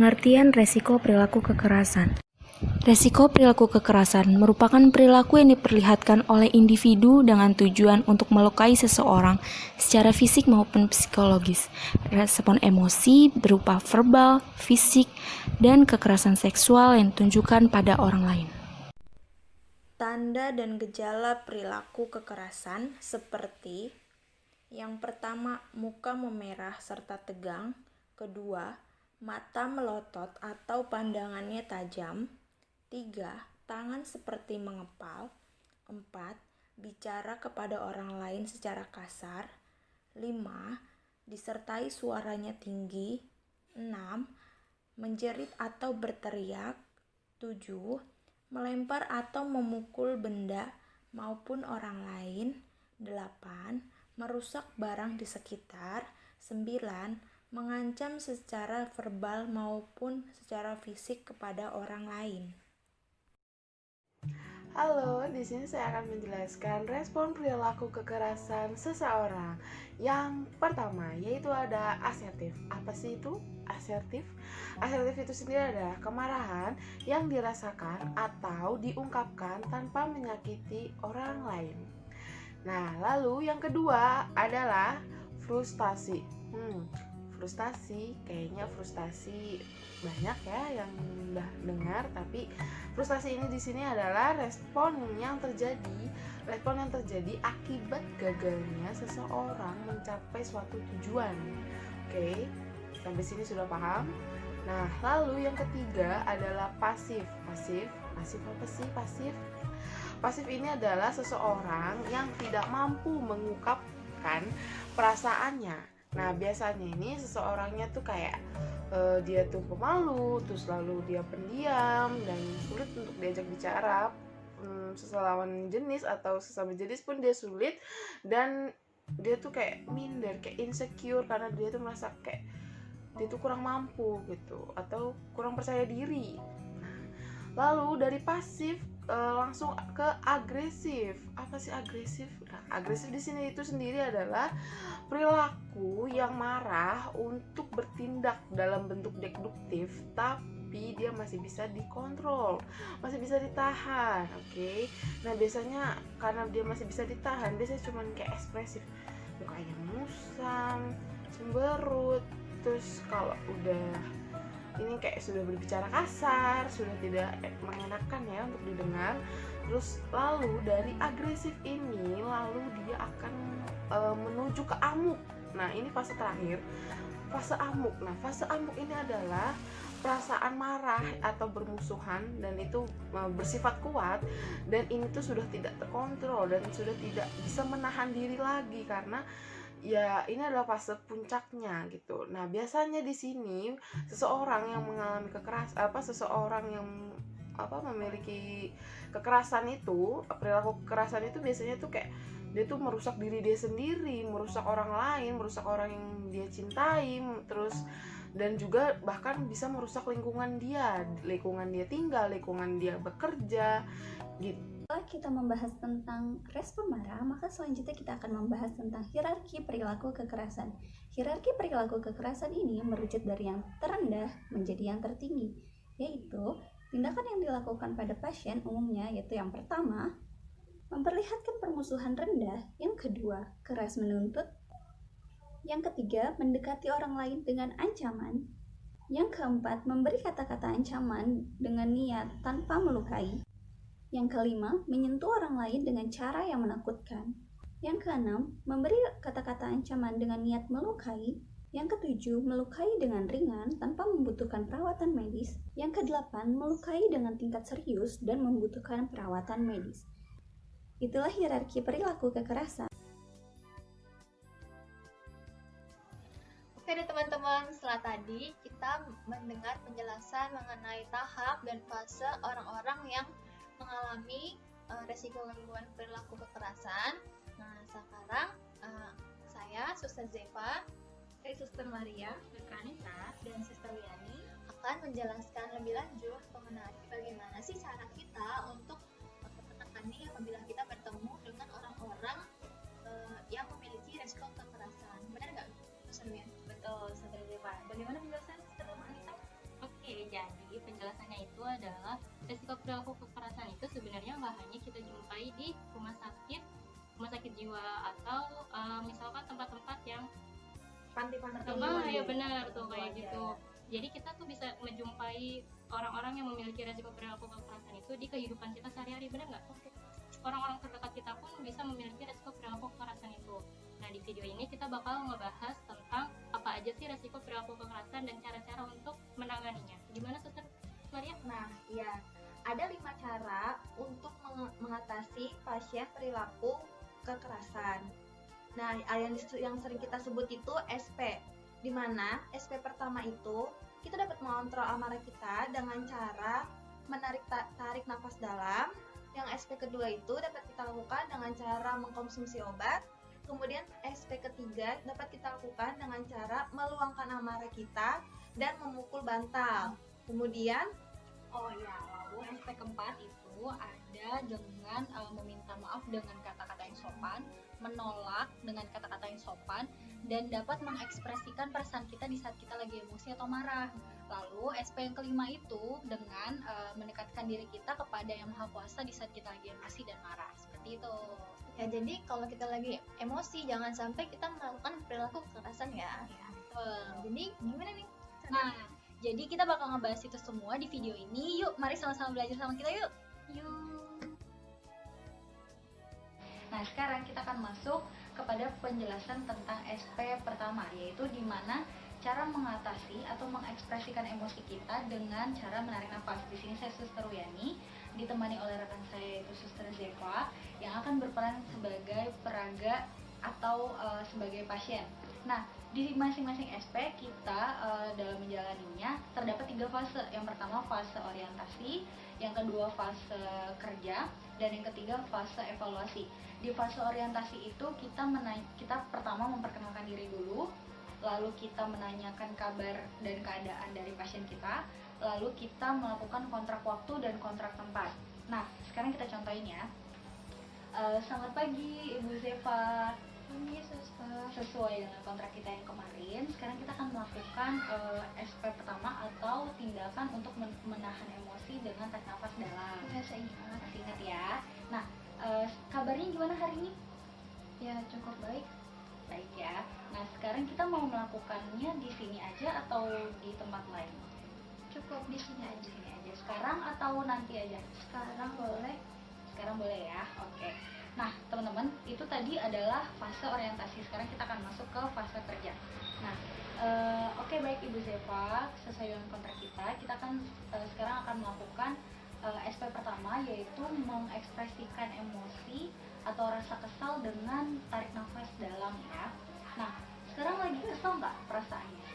Pengertian resiko perilaku kekerasan. Resiko perilaku kekerasan merupakan perilaku yang diperlihatkan oleh individu dengan tujuan untuk melukai seseorang secara fisik maupun psikologis. Respon emosi berupa verbal, fisik, dan kekerasan seksual yang ditunjukkan pada orang lain. Tanda dan gejala perilaku kekerasan seperti yang pertama, muka memerah serta tegang. Kedua, mata melotot atau pandangannya tajam. 3. Tangan seperti mengepal. 4. Bicara kepada orang lain secara kasar. 5. Disertai suaranya tinggi. 6. Menjerit atau berteriak. 7. Melempar atau memukul benda maupun orang lain. 8. Merusak barang di sekitar. 9. Mengancam secara verbal maupun secara fisik kepada orang lain. Halo, di sini saya akan menjelaskan respon perilaku kekerasan seseorang. Yang pertama, yaitu ada asertif. Apa sih itu asertif? Asertif itu sendiri adalah kemarahan yang dirasakan atau diungkapkan tanpa menyakiti orang lain. Nah, lalu yang kedua adalah frustasi. Frustasi banyak ya yang udah dengar, tapi frustasi ini di sini adalah respon yang terjadi akibat gagalnya seseorang mencapai suatu tujuan. Oke, sampai sini sudah paham? Nah, lalu yang ketiga adalah pasif. Pasif apa sih pasif? Pasif ini adalah seseorang yang tidak mampu mengungkapkan perasaannya. Nah, biasanya ini seseorangnya tuh kayak dia tuh pemalu, terus lalu dia pendiam dan sulit untuk diajak bicara. Seselawan jenis atau sesama jenis pun dia sulit, dan dia tuh kayak minder, kayak insecure karena dia tuh merasa kayak dia tuh kurang mampu gitu atau kurang percaya diri. Lalu dari pasif langsung ke agresif. Apa sih agresif? Nah, agresif di sini itu sendiri adalah perilaku yang marah untuk bertindak dalam bentuk deduktif, tapi dia masih bisa dikontrol, masih bisa ditahan. Oke. Nah, biasanya karena dia masih bisa ditahan, biasanya cuma kayak ekspresif, mukanya musam, cemberut. Terus kalau udah ini kayak sudah berbicara kasar, sudah tidak mengenakan ya untuk didengar. Terus lalu dari agresif ini lalu dia akan menuju ke amuk. Nah, ini fase terakhir, fase amuk. Nah, fase amuk ini adalah perasaan marah atau bermusuhan, dan itu bersifat kuat, dan ini tuh sudah tidak terkontrol dan sudah tidak bisa menahan diri lagi karena ya ini adalah fase puncaknya gitu. Nah, biasanya di sini seseorang yang mengalami seseorang yang memiliki kekerasan itu, perilaku kekerasan itu biasanya tuh kayak dia tuh merusak diri dia sendiri, merusak orang lain, merusak orang yang dia cintai, terus dan juga bahkan bisa merusak lingkungan dia tinggal, lingkungan dia bekerja gitu. Setelah kita membahas tentang respon marah, maka selanjutnya kita akan membahas tentang hierarki perilaku kekerasan. Hierarki perilaku kekerasan ini merujuk dari yang terendah menjadi yang tertinggi, yaitu tindakan yang dilakukan pada pasien umumnya, yaitu yang pertama, memperlihatkan permusuhan rendah, yang kedua, keras menuntut, yang ketiga, mendekati orang lain dengan ancaman, yang keempat, memberi kata-kata ancaman dengan niat tanpa melukai, yang kelima, menyentuh orang lain dengan cara yang menakutkan. Yang keenam, memberi kata-kata ancaman dengan niat melukai. Yang ketujuh, melukai dengan ringan tanpa membutuhkan perawatan medis. Yang kedelapan, melukai dengan tingkat serius dan membutuhkan perawatan medis. Itulah hierarki perilaku kekerasan. Oke deh teman-teman, setelah tadi kita mendengar penjelasan mengenai tahap dan fase orang-orang yang mengalami resiko gangguan perilaku kekerasan. Nah, sekarang saya, Suster Zeva, Suster Maria, Anita, dan Suster Liani akan menjelaskan lebih lanjut mengenai bagaimana sih cara kita untuk menangani apabila kita bertemu dengan orang-orang yang memiliki resiko kekerasan. Benar nggak, Suster Liani? Betul, Suster Zeva. Bagaimana penjelasan Suster Anita? Oke. adalah resiko perilaku kekerasan itu sebenarnya nggak hanya kita jumpai di rumah sakit jiwa atau misalkan tempat-tempat yang Panti-panti. ya benar tuh kayak gitu. Jadi kita tuh bisa menjumpai orang-orang yang memiliki resiko perilaku kekerasan itu di kehidupan kita sehari-hari, benar nggak? Orang-orang terdekat kita pun bisa memiliki resiko perilaku kekerasan itu. Nah, di video ini kita bakal ngebahas tentang apa aja sih resiko perilaku kekerasan dan cara-cara untuk menanganinya. Gimana, Suster Maria? Nah, iya. Ada 5 cara untuk mengatasi pasien perilaku kekerasan. Nah, yang sering kita sebut itu SP. Di mana SP pertama itu kita dapat mengontrol amarah kita dengan cara tarik nafas dalam. Yang SP kedua itu dapat kita lakukan dengan cara mengkonsumsi obat. Kemudian SP ketiga dapat kita lakukan dengan cara meluangkan amarah kita dan memukul bantal. Kemudian lalu SP keempat itu ada dengan meminta maaf dengan kata-kata yang sopan, menolak dengan kata-kata yang sopan, dan dapat mengekspresikan perasaan kita di saat kita lagi emosi atau marah. Lalu SP yang kelima itu dengan mendekatkan diri kita kepada Yang Maha Kuasa di saat kita lagi emosi dan marah. Seperti itu. Ya, jadi kalau kita lagi emosi jangan sampai kita melakukan perilaku kekerasan ya. Jadi gimana nih? Nah, jadi kita bakal ngebahas itu semua di video ini. Yuk, mari sama-sama belajar sama kita yuk. Nah, sekarang kita akan masuk kepada penjelasan tentang SP pertama, yaitu di mana cara mengatasi atau mengekspresikan emosi kita dengan cara menarik nafas. Di sini saya Suster Wiyani, ditemani oleh rekan saya yaitu Suster Zeva yang akan berperan sebagai peraga atau sebagai pasien. Nah, di masing-masing SP kita dalam menjalaninya terdapat 3 fase. Yang pertama fase orientasi, yang kedua fase kerja, dan yang ketiga fase evaluasi. Di fase orientasi itu kita pertama memperkenalkan diri dulu, lalu kita menanyakan kabar dan keadaan dari pasien kita, lalu kita melakukan kontrak waktu dan kontrak tempat. Nah, sekarang kita contohin ya. Selamat pagi Ibu Zeva. Sesuai dengan kontrak kita yang kemarin, sekarang kita akan melakukan SP pertama atau tindakan untuk menahan emosi dengan tarik nafas dalam. Masih ingat ya. Nah, kabarnya gimana hari ini? Ya, cukup baik. Baik ya. Nah, sekarang kita mau melakukannya di sini aja atau di tempat lain? Cukup di sini aja. Di sini aja. Sekarang atau nanti aja? Sekarang boleh. Sekarang boleh ya. Oke. Nah, teman-teman, itu tadi adalah fase orientasi. Sekarang kita akan masuk ke fase kerja. Nah, oke, baik Ibu Zeva, sesuai dengan kontrak kita akan sekarang akan melakukan SP pertama, yaitu mengekspresikan emosi atau rasa kesal dengan tarik nafas dalam ya. Nah, sekarang lagi kesal nggak perasaannya?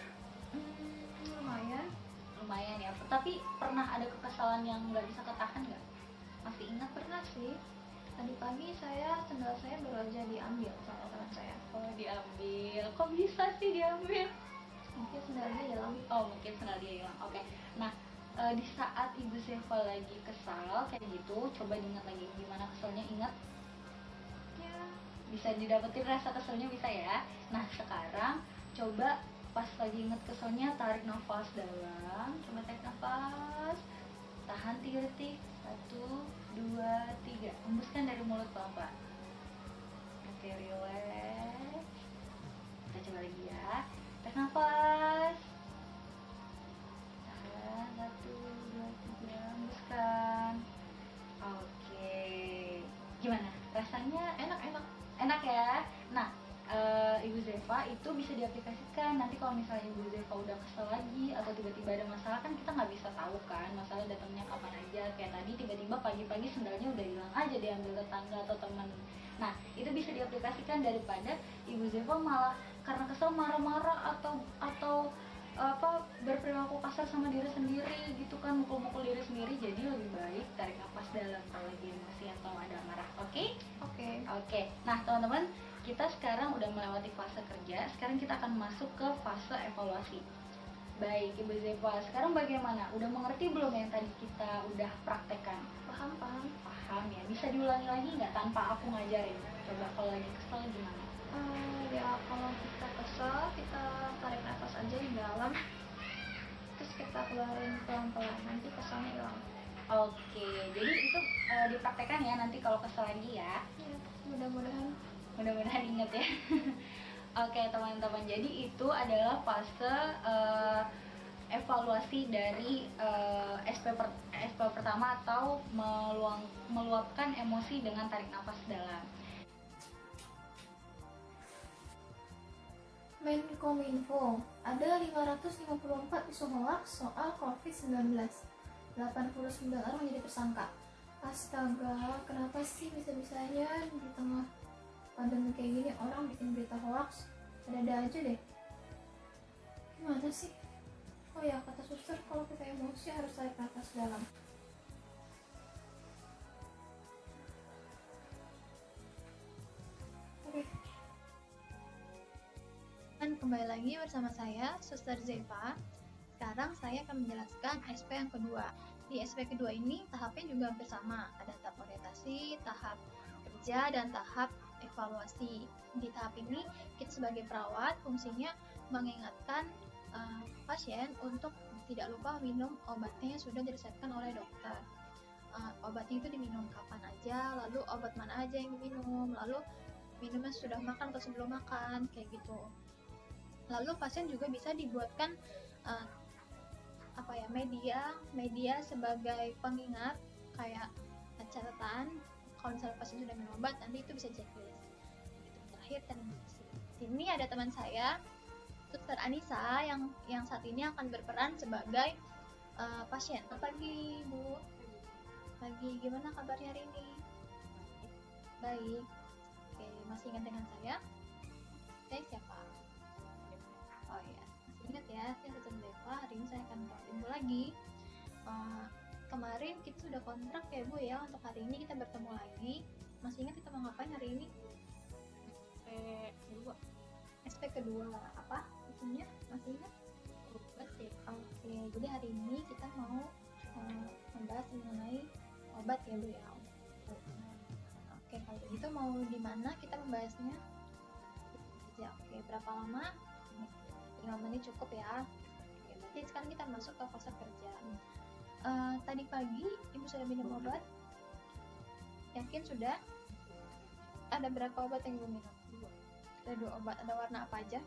Lumayan ya. Tapi pernah ada kekesalan yang nggak bisa ketahan nggak? Masih ingat? Pernah sih. Tadi pagi sendal saya baru aja diambil sama teman saya. Oh, diambil. Kok bisa sih diambil? Mungkin sendalnya hilang. Oh, mungkin sendal dia hilang. Oke. Nah, di saat Ibu Zeva lagi kesal kayak gitu, coba diingat lagi gimana keselnya, ingat? Ya, Bisa didapetin rasa keselnya, bisa ya. Nah, sekarang coba pas lagi inget keselnya, tarik nafas dalam. Coba tarik nafas. Tahan 3 detik. 1, 2, 3. Hembuskan dari mulut pelan-pelan. Oke, relax. Kita coba lagi ya. Tarik nafas. Tahan 1, 2, 3. Hembuskan. Oke. Gimana? Rasanya enak ya. Nah, Ibu Zeva itu bisa diaplikasikan. Nanti kalau misalnya Ibu Zeva udah kesel lagi atau tiba-tiba ada masalah, kan kita nggak bisa tahu kan masalah datangnya kapan aja. Kayak tadi tiba-tiba pagi-pagi sendalnya udah hilang aja, diambil tetangga atau teman. Nah, itu bisa diaplikasikan daripada Ibu Zeva malah karena kesel marah-marah atau berperilaku kasar sama diri sendiri gitu kan, mukul-mukul diri sendiri. Jadi lebih baik tarik nafas dalam kalau lagi emosi atau ada marah. Oke. Nah, teman-teman, kita sekarang udah melewati fase kerja. Sekarang kita akan masuk ke fase evaluasi. Baik, Ibu Zeva, sekarang bagaimana? Udah mengerti belum yang tadi kita udah praktekkan? Paham ya. Bisa diulangi lagi nggak tanpa aku ngajarin? Coba kalau lagi kesel gimana? ya kalau kita kesel, kita tarik nafas aja di dalam, terus kita keluarin pelan-pelan, nanti keselnya hilang. Oke, jadi itu dipraktekkan ya nanti kalau kesel lagi ya. Ya, mudah-mudahan Ingat ya. Oke teman-teman, jadi itu adalah fase evaluasi dari SP pertama atau meluapkan emosi dengan tarik nafas dalam. Menkominfo, ada 554 isu hoax soal COVID-19. 89 orang menjadi tersangka. Astaga, kenapa sih bisa-bisanya di tengah pandemi kayak gini orang bikin berita hoax? Ada-ada aja deh. Gimana sih? Oh ya, kata suster, kalau kita emosi harus tarik nafas dalam. Oke. Dan kembali lagi bersama saya, Suster Zepa. Sekarang saya akan menjelaskan SP yang kedua. Di SP kedua ini tahapnya juga hampir sama. Ada tahap orientasi, tahap kerja, dan tahap evaluasi. Di tahap ini, kita sebagai perawat fungsinya mengingatkan pasien untuk tidak lupa minum obatnya yang sudah diresepkan oleh dokter. Obatnya itu diminum kapan aja, lalu obat mana aja yang diminum, lalu minumnya sudah makan atau sebelum makan, kayak gitu. Lalu pasien juga bisa dibuatkan media sebagai pengingat, kayak catatan. Kalau misalnya pasien sudah minum obat, nanti itu bisa checklist. Terakhir terminasi. Sini ada teman saya, Suster Anissa, yang saat ini akan berperan sebagai pasien. Pagi Bu. Pagi, gimana kabarnya hari ini? Baik. Oke, masih ingat dengan saya? Saya siapa? Oh iya, masih ingat ya, saya Suster Deva. Hari ini saya akan merawat Ibu lagi. Kemarin kita sudah kontrak ya Bu ya, untuk hari ini kita bertemu lagi. Masih ingat kita mau ngapain hari ini? SP kedua apa isinya, masih ingat? Obat ya. Oke, jadi hari ini kita mau membahas mengenai obat ya Bu ya. Oke, kalau begitu mau di mana kita membahasnya? Ya, oke, berapa lama? 5 menit cukup ya. Oke, berarti sekarang kita masuk ke fase kerja. Tadi pagi Ibu sudah minum obat? Yakin sudah? Ada berapa obat yang Ibu minum? Ada 2 obat. Ada warna apa aja?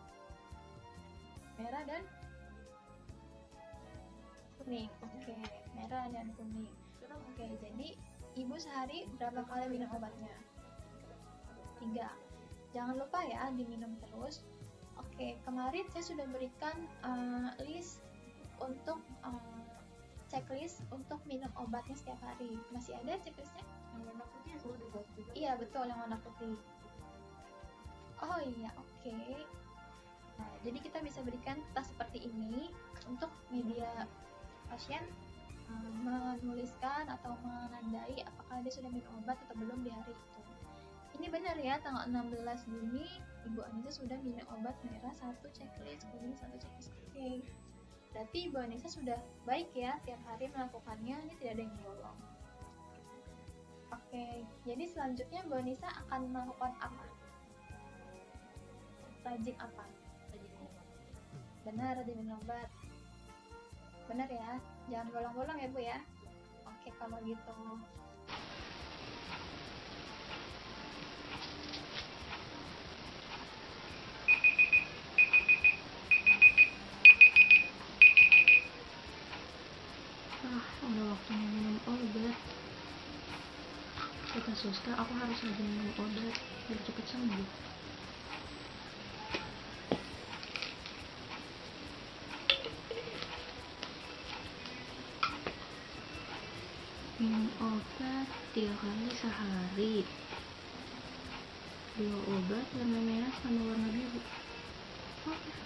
Merah dan kuning. Oke, merah dan kuning. Oke, jadi Ibu sehari berapa kali minum obatnya? 3. Jangan lupa ya diminum terus. Oke, kemarin saya sudah berikan list untuk checklist untuk minum obatnya setiap hari. Masih ada checklistnya? Yang warna putih yang sudah dibuat juga? Iya betul, yang warna putih. Oh iya, oke. Nah, jadi kita bisa berikan kertas seperti ini untuk media pasien menuliskan atau menandai apakah dia sudah minum obat atau belum di hari itu. Ini benar ya, tanggal 16 Juni Ibu Anissa sudah minum obat merah 1 checklist, kuning 1 checklist. Oke. Berarti Ibu Anissa sudah baik ya, tiap hari melakukannya, ini tidak ada yang bolong. Oke, jadi selanjutnya Bu Anissa akan melakukan apa? Rajin apa? Benar, rajin minum obat. Benar ya, jangan bolong-bolong ya Bu ya. Oke, kalau gitu. Udah waktunya minum obat. Kata suster, aku harus rajin minum obat biar cepet sembuh. Minum obat 3 kali sehari. 2 obat, warna merah sama warna biru. Oke.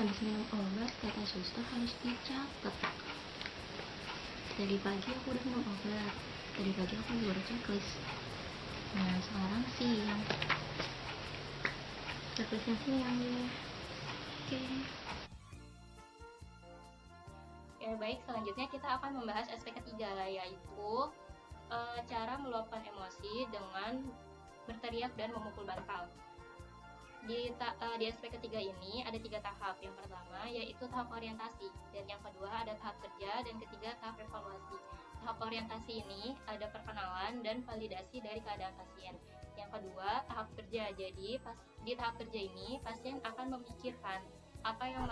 Habis minum obat, kata suster harus dicatat. Tadi pagi aku udah minum obat. Tadi pagi aku juga udah checklist. Nah, sekarang siang. Terusnya sih yang ini. Oke. Ya baik, selanjutnya kita akan membahas aspek ketiga, yaitu cara meluapkan emosi dengan berteriak dan memukul bantal. Di aspek ketiga ini ada 3 tahap. Yang pertama yaitu tahap orientasi, dan yang kedua ada tahap kerja, dan ketiga tahap evaluasi. Tahap orientasi ini ada perkenalan dan validasi dari keadaan pasien. Yang kedua tahap kerja. Jadi di tahap kerja ini pasien akan memikirkan apa yang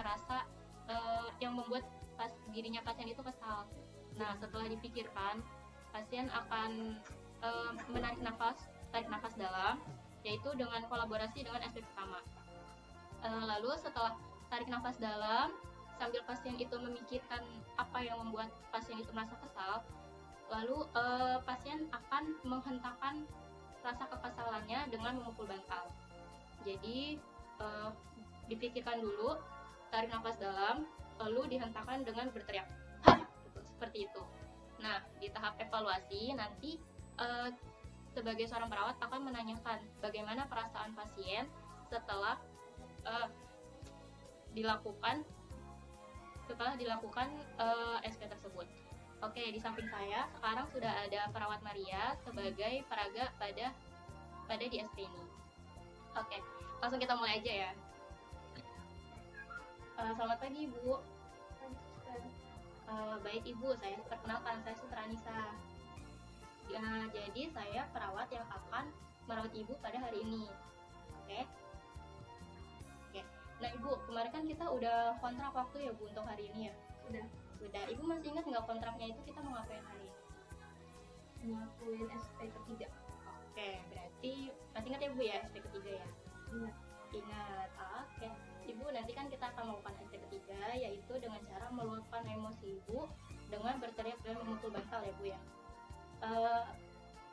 yang membuat dirinya pasien itu kesal. Nah, setelah dipikirkan, pasien akan tarik nafas dalam, yaitu dengan kolaborasi dengan aspek pertama. Lalu setelah tarik nafas dalam, sambil pasien itu memikirkan apa yang membuat pasien itu merasa kesal, lalu pasien akan menghentakkan rasa kekesalannya dengan memukul bantal. Jadi dipikirkan dulu, tarik nafas dalam, lalu dihentakkan dengan berteriak, "Hah!" gitu, seperti itu. Nah, di tahap evaluasi nanti sebagai seorang perawat akan menanyakan bagaimana perasaan pasien setelah dilakukan SP tersebut. Oke, di samping saya sekarang sudah ada perawat Maria sebagai peraga pada di SP ini. Oke, langsung kita mulai aja ya. Selamat pagi Ibu. Baik Ibu, saya perkenalkan, saya Sutra Anissa. Jadi saya perawat yang akan merawat Ibu pada hari ini. Oke. Nah Ibu, kemarin kan kita udah kontrak waktu ya Bu untuk hari ini ya? Sudah. Ibu masih ingat nggak kontraknya itu kita mau ngapain hari ini? Ngelakuin SP ketiga. Oke, berarti masih ingat ya Bu ya SP ketiga ya? Ingat. Oke. Ibu, nanti kan kita akan melakukan SP ketiga, yaitu dengan cara meluapkan emosi Ibu dengan berteriak dan memukul bantal ya Bu ya?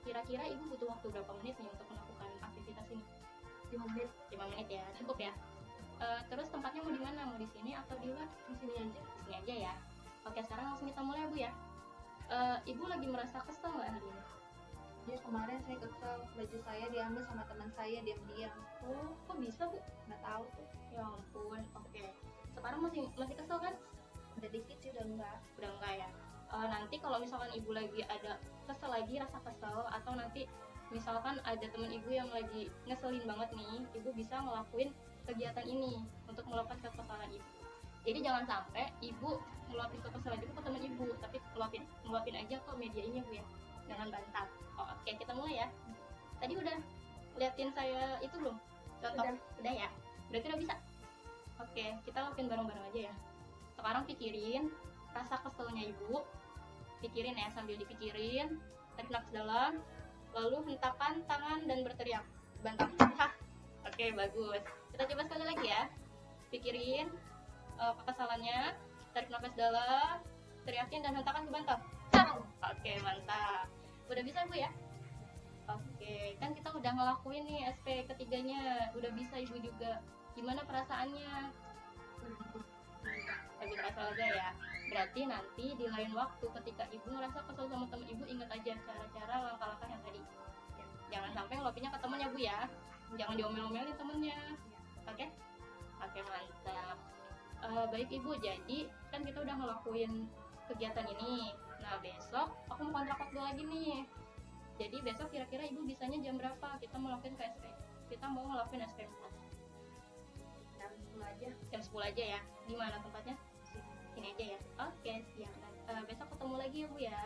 Kira-kira Ibu butuh waktu berapa menit nih untuk melakukan aktivitas ini? 5 menit. 5 menit ya, cukup ya. Terus tempatnya mau di mana? Mau di sini atau di luar? Di sini aja. Di sini aja ya. Oke, sekarang langsung kita mulai ya Bu ya. Ibu lagi merasa kesel nggak hari ini? Ya, kemarin saya kesel, baju saya diambil sama teman saya diam-diam. Oh, kok bisa Bu? Nggak tahu tuh. Ya ampun. Oke. Sekarang masih kesel kan? Udah dikit sih, udah enggak. Udah enggak ya. Nanti kalau misalkan Ibu lagi ada kesel lagi, rasa kesel, atau nanti misalkan ada teman Ibu yang lagi ngeselin banget nih, Ibu bisa ngelakuin kegiatan ini untuk meluapkan kekesalan Ibu. Jadi jangan sampai Ibu ngeluapin kekesalan Ibu ke teman Ibu, tapi ngeluapin aja ke media ini Bu ya, dengan bantal. Oke, kita mulai ya. Tadi udah liatin saya itu belum? Contoh? Udah ya? Berarti udah bisa? Oke, kita lakuin bareng-bareng aja ya. Sekarang pikirin rasa keselnya Ibu. Pikirin ya, sambil dipikirin, tarik nafas dalam, lalu hentakkan tangan dan berteriak, bantal. Hah. Oke, bagus. Kita coba sekali lagi ya. Pikirin kekesalannya, tarik nafas dalam, teriakin dan hentakkan ke bantal. Oke, mantap. Udah bisa Bu ya? Oke, kan kita udah ngelakuin nih SP ketiganya. Udah bisa Ibu juga. Gimana perasaannya? Lagi terasa lega ya? Berarti nanti di lain waktu ketika Ibu ngerasa kesel sama temen Ibu, ingat aja cara-cara langkah-langkah yang tadi. Jangan sampai ngeluapinnya ke temennya Bu ya. Jangan diomel-omelin temennya. Oke? Oke, mantap. Baik Ibu, jadi kan kita udah ngelakuin kegiatan ini. Nah, besok aku mau kontrak waktu lagi nih. Jadi besok kira-kira Ibu bisanya jam berapa? Kita mau ngelakuin ke SP. Kita mau ngelakuin SP 4. Jam 10 aja. Jam 10 aja ya. Di mana tempatnya? Sini aja ya. Oke, siap. Besok ketemu lagi ya Bu ya.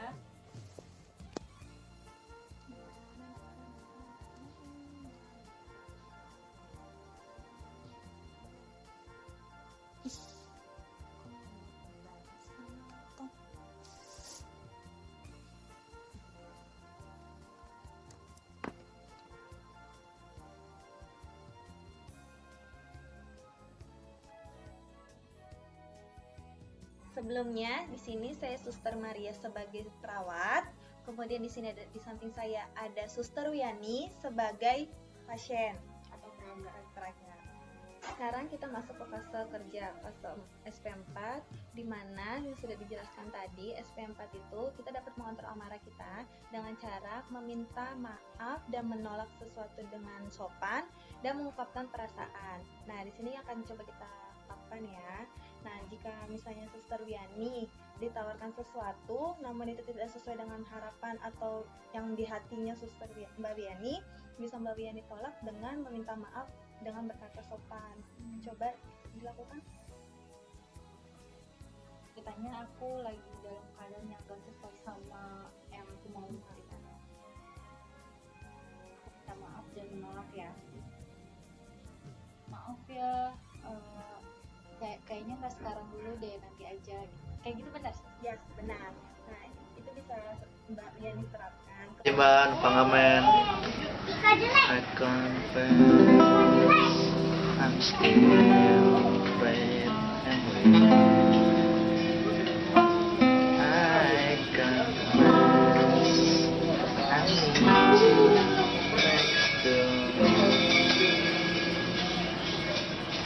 Sebelumnya di sini saya Suster Maria sebagai perawat, kemudian di sini di samping saya ada Suster Wiani sebagai pasien atau peraga. sekarang kita masuk ke fase kerja, fase SP4, di mana yang sudah dijelaskan tadi, SP4 itu kita dapat mengontrol amarah kita dengan cara meminta maaf dan menolak sesuatu dengan sopan dan mengungkapkan perasaan. Nah, di sini akan coba kita lakukan ya. Nah, jika misalnya Suster Wiani ditawarkan sesuatu namun itu tidak sesuai dengan harapan atau yang di hatinya Mbak Wiani, bisa Mbak Wiani tolak dengan meminta maaf dengan berkata sopan. Coba dilakukan. Ceritanya aku lagi dalam keadaan yang gak sesuai sama yang aku mau berikan. Aku minta maaf dan menolak ya. Maaf ya, kayaknya nggak sekarang dulu deh, nanti aja. Kayak gitu benar? Yes, benar. Nah, itu bisa Mbak Wiani terapkan. Iban, pengamen, I confess, I'm still afraid and weak. I confess, I need you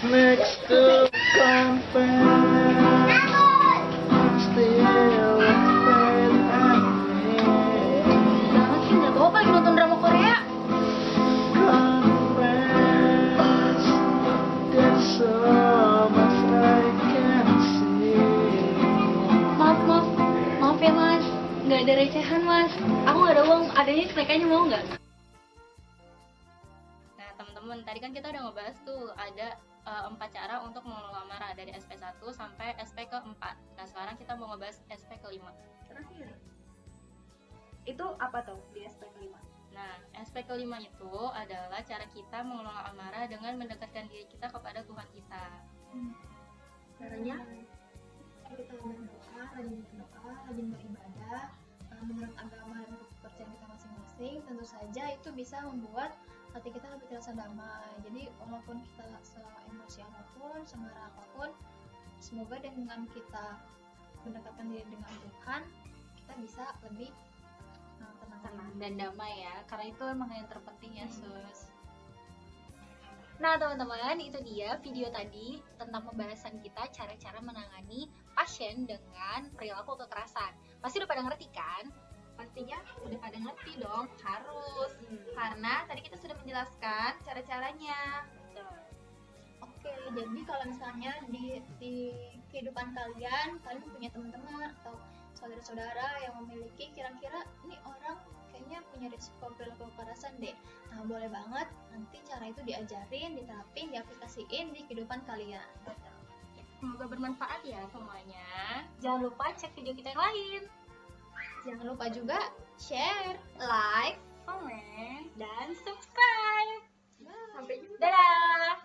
next to confess, I'm still afraid and weak. Jangan sih, nggak bawa lagi nonton drama Korea. Confess, there's so much I can't see. Maaf ya mas, nggak ada recehan mas. Aku nggak ada uang, adanya snack-nya mau nggak? Nah, teman-teman, tadi kan kita udah ngebahas tuh ada 4 cara untuk mengelola amarah dari SP1 sampai SP ke-4. Nah, sekarang kita mau ngebahas SP ke-5. Terakhir. Itu apa tuh di SP kelima? Nah, SP ke-5 itu adalah cara kita mengelola amarah dengan mendekatkan diri kita kepada Tuhan kita. Caranya? Kita rajin berdoa, rajin beribadah menurut agama dan kepercayaan kita masing-masing. Tentu saja itu bisa membuat hati kita lebih terasa damai. Jadi walaupun kita se-emosi apapun, semarah apapun, semoga dengan kita mendekatkan diri dengan Tuhan, kita bisa lebih tenang Dan damai ya, karena itu emang yang terpenting ya sus. Nah teman-teman, itu dia video tadi tentang pembahasan kita cara-cara menangani pasien dengan perilaku kekerasan. Pasti udah pada ngerti kan? Pastinya udah pada ngerti dong, harus. Karena tadi kita sudah menjelaskan cara-caranya. Oke, jadi kalau misalnya di kehidupan kalian punya teman-teman atau saudara-saudara yang memiliki kira-kira ini orang kayaknya punya risiko perilaku kekerasan deh. Nah, boleh banget nanti cara itu diajarin, diterapin, diaplikasiin di kehidupan kalian. Semoga bermanfaat ya semuanya. Jangan lupa cek video kita yang lain. Jangan lupa juga share, Like, Comment. dan subscribe. sampai jumpa. Dadah!